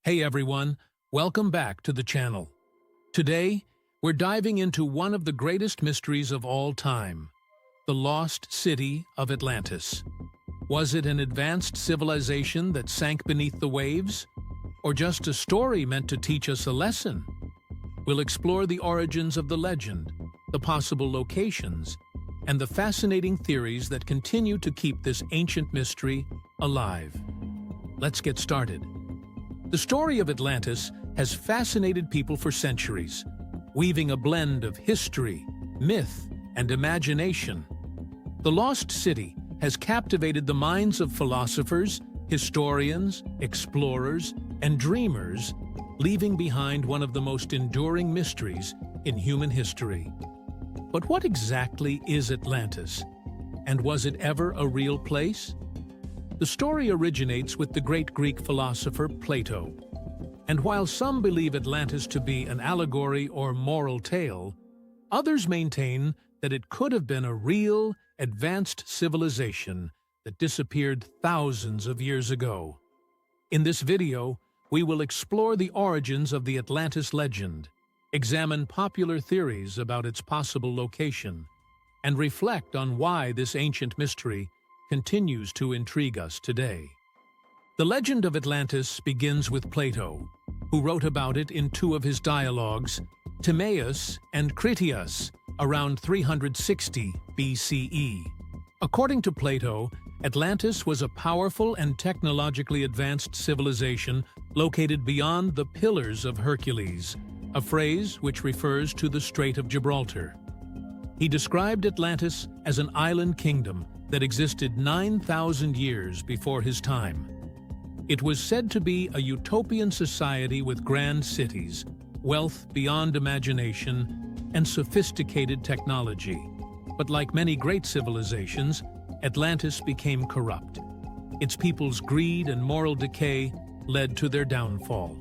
Hey everyone, welcome back to the channel. Today, we're diving into one of the greatest mysteries of all time, the lost city of Atlantis. Was it an advanced civilization that sank beneath the waves? Or just a story meant to teach us a lesson? We'll explore the origins of the legend, the possible locations, and the fascinating theories that continue to keep this ancient mystery alive. Let's get started. The story of Atlantis has fascinated people for centuries, weaving a blend of history, myth, and imagination. The lost city has captivated the minds of philosophers, historians, explorers, and dreamers, leaving behind one of the most enduring mysteries in human history. But what exactly is Atlantis? And was it ever a real place? The story originates with the great Greek philosopher Plato. And while some believe Atlantis to be an allegory or moral tale, others maintain that it could have been a real, advanced civilization that disappeared thousands of years ago. In this video, we will explore the origins of the Atlantis legend, examine popular theories about its possible location, and reflect on why this ancient mystery continues to intrigue us today. The legend of Atlantis begins with Plato, who wrote about it in two of his dialogues, Timaeus and Critias, around 360 BCE. According to Plato, Atlantis was a powerful and technologically advanced civilization located beyond the Pillars of Hercules, a phrase which refers to the Strait of Gibraltar. He described Atlantis as an island kingdom that existed 9,000 years before his time. It was said to be a utopian society with grand cities, wealth beyond imagination, and sophisticated technology. But like many great civilizations, Atlantis became corrupt. Its people's greed and moral decay led to their downfall.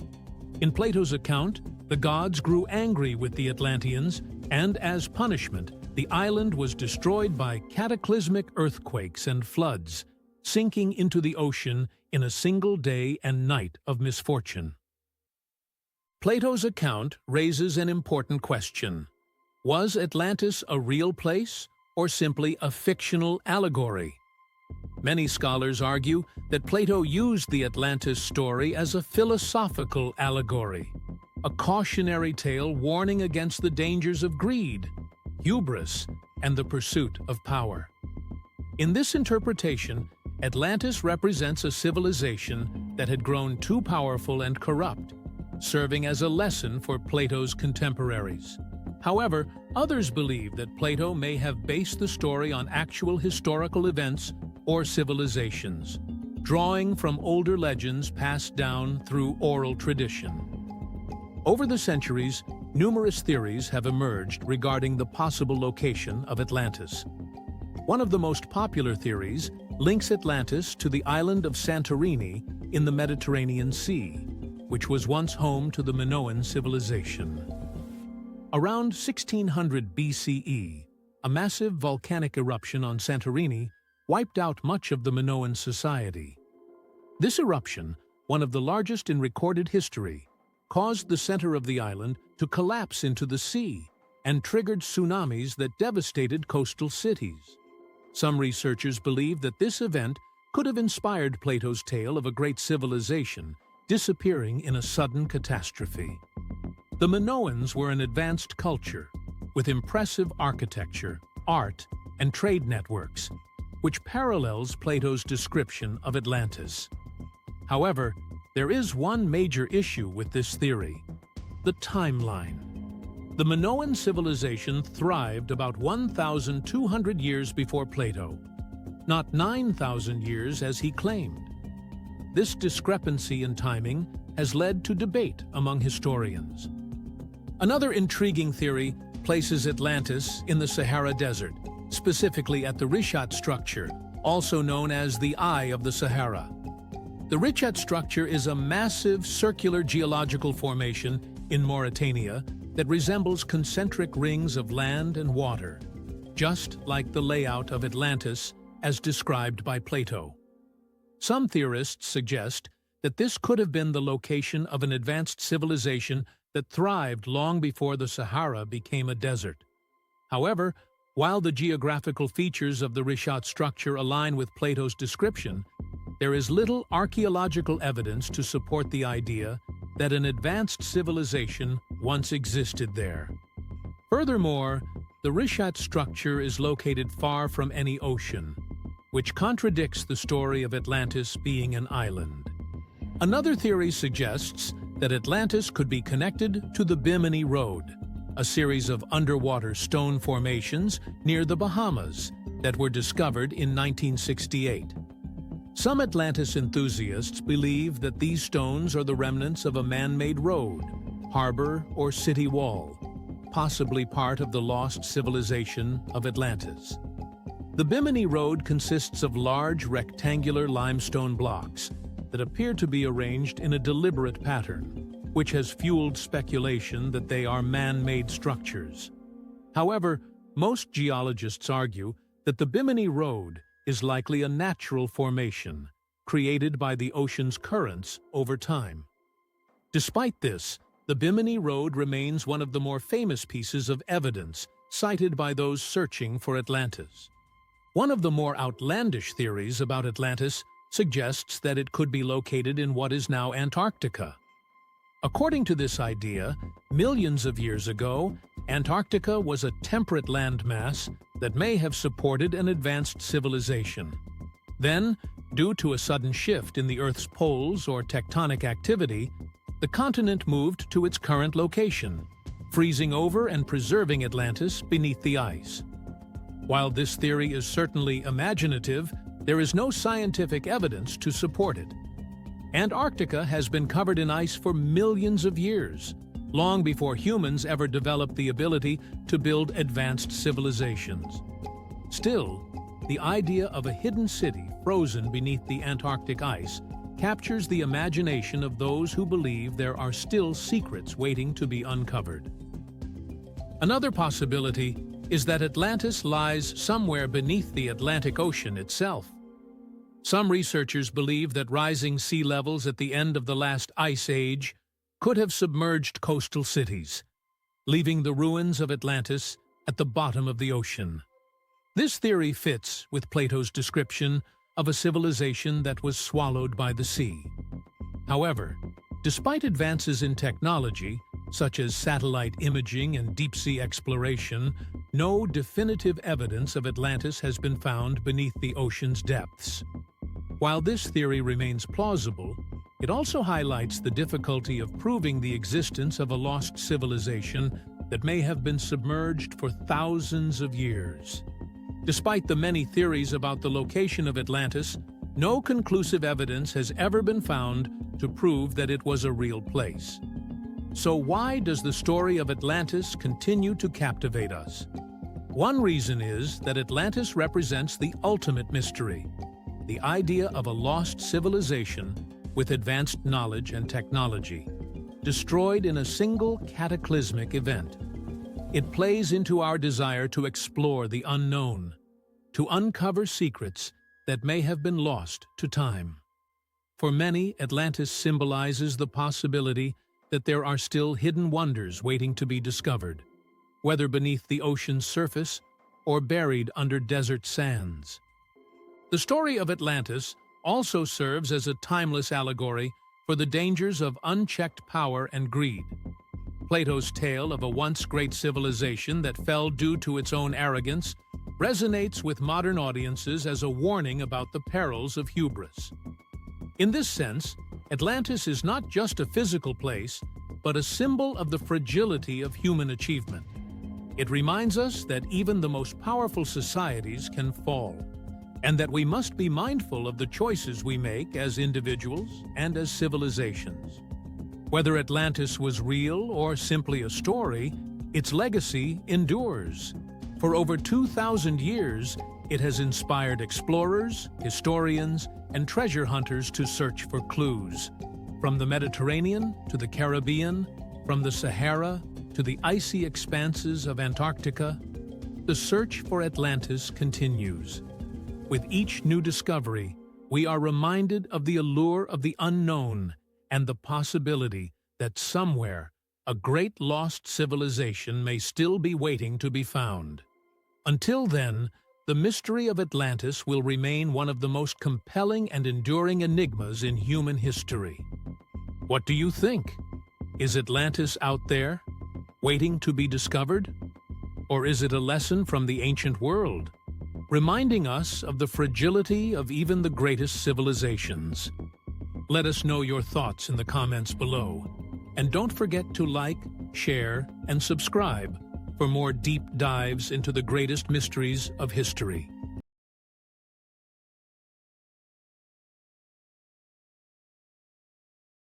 In Plato's account, the gods grew angry with the Atlanteans, and as punishment, the island was destroyed by cataclysmic earthquakes and floods, sinking into the ocean in a single day and night of misfortune. Plato's account raises an important question. Was Atlantis a real place, or simply a fictional allegory? Many scholars argue that Plato used the Atlantis story as a philosophical allegory, a cautionary tale warning against the dangers of greed, hubris, and the pursuit of power. In this interpretation, Atlantis represents a civilization that had grown too powerful and corrupt, serving as a lesson for Plato's contemporaries. However, others believe that Plato may have based the story on actual historical events or civilizations, drawing from older legends passed down through oral tradition. Over the centuries, numerous theories have emerged regarding the possible location of Atlantis. One of the most popular theories links Atlantis to the island of Santorini in the Mediterranean Sea, which was once home to the Minoan civilization. Around 1600 BCE, a massive volcanic eruption on Santorini wiped out much of the Minoan society. This eruption, one of the largest in recorded history, caused the center of the island to collapse into the sea and triggered tsunamis that devastated coastal cities. Some researchers believe that this event could have inspired Plato's tale of a great civilization disappearing in a sudden catastrophe. The Minoans were an advanced culture with impressive architecture, art, and trade networks, which parallels Plato's description of Atlantis. However, there is one major issue with this theory: the timeline. The Minoan civilization thrived about 1,200 years before Plato, not 9,000 years as he claimed. This discrepancy in timing has led to debate among historians. Another intriguing theory places Atlantis in the Sahara Desert, specifically at the Richat structure, also known as the Eye of the Sahara. The Richat structure is a massive circular geological formation in Mauritania that resembles concentric rings of land and water, just like the layout of Atlantis as described by Plato. Some theorists suggest that this could have been the location of an advanced civilization that thrived long before the Sahara became a desert. However, while the geographical features of the Rishat structure align with Plato's description, there is little archaeological evidence to support the idea that an advanced civilization once existed there. Furthermore, the Rishat structure is located far from any ocean, which contradicts the story of Atlantis being an island. Another theory suggests that Atlantis could be connected to the Bimini Road, a series of underwater stone formations near the Bahamas that were discovered in 1968. Some Atlantis enthusiasts believe that these stones are the remnants of a man-made road, harbor, or city wall, possibly part of the lost civilization of Atlantis. The Bimini Road consists of large rectangular limestone blocks that appear to be arranged in a deliberate pattern, which has fueled speculation that they are man-made structures. However, most geologists argue that the Bimini Road is likely a natural formation, created by the ocean's currents over time. Despite this, the Bimini Road remains one of the more famous pieces of evidence cited by those searching for Atlantis. One of the more outlandish theories about Atlantis suggests that it could be located in what is now Antarctica. According to this idea, millions of years ago, Antarctica was a temperate landmass that may have supported an advanced civilization. Then, due to a sudden shift in the Earth's poles or tectonic activity, the continent moved to its current location, freezing over and preserving Atlantis beneath the ice. While this theory is certainly imaginative, there is no scientific evidence to support it. Antarctica has been covered in ice for millions of years, long before humans ever developed the ability to build advanced civilizations. Still, the idea of a hidden city frozen beneath the Antarctic ice captures the imagination of those who believe there are still secrets waiting to be uncovered. Another possibility is that Atlantis lies somewhere beneath the Atlantic Ocean itself. Some researchers believe that rising sea levels at the end of the last ice age could have submerged coastal cities, leaving the ruins of Atlantis at the bottom of the ocean. This theory fits with Plato's description of a civilization that was swallowed by the sea. However, despite advances in technology, such as satellite imaging and deep-sea exploration, no definitive evidence of Atlantis has been found beneath the ocean's depths. While this theory remains plausible, it also highlights the difficulty of proving the existence of a lost civilization that may have been submerged for thousands of years. Despite the many theories about the location of Atlantis, no conclusive evidence has ever been found to prove that it was a real place. So why does the story of Atlantis continue to captivate us? One reason is that Atlantis represents the ultimate mystery, the idea of a lost civilization with advanced knowledge and technology, destroyed in a single cataclysmic event. It plays into our desire to explore the unknown, to uncover secrets that may have been lost to time. For many, Atlantis symbolizes the possibility that there are still hidden wonders waiting to be discovered, whether beneath the ocean's surface or buried under desert sands. The story of Atlantis also serves as a timeless allegory for the dangers of unchecked power and greed. Plato's tale of a once great civilization that fell due to its own arrogance resonates with modern audiences as a warning about the perils of hubris. In this sense, Atlantis is not just a physical place, but a symbol of the fragility of human achievement. It reminds us that even the most powerful societies can fall, and that we must be mindful of the choices we make as individuals and as civilizations. Whether Atlantis was real or simply a story, its legacy endures. For over 2,000 years, it has inspired explorers, historians, and treasure hunters to search for clues. From the Mediterranean to the Caribbean, from the Sahara to the icy expanses of Antarctica, the search for Atlantis continues. With each new discovery, we are reminded of the allure of the unknown and the possibility that somewhere a great lost civilization may still be waiting to be found. Until then, the mystery of Atlantis will remain one of the most compelling and enduring enigmas in human history. What do you think? Is Atlantis out there, waiting to be discovered? Or is it a lesson from the ancient world, reminding us of the fragility of even the greatest civilizations? Let us know your thoughts in the comments below. And don't forget to like, share, and subscribe for more deep dives into the greatest mysteries of history.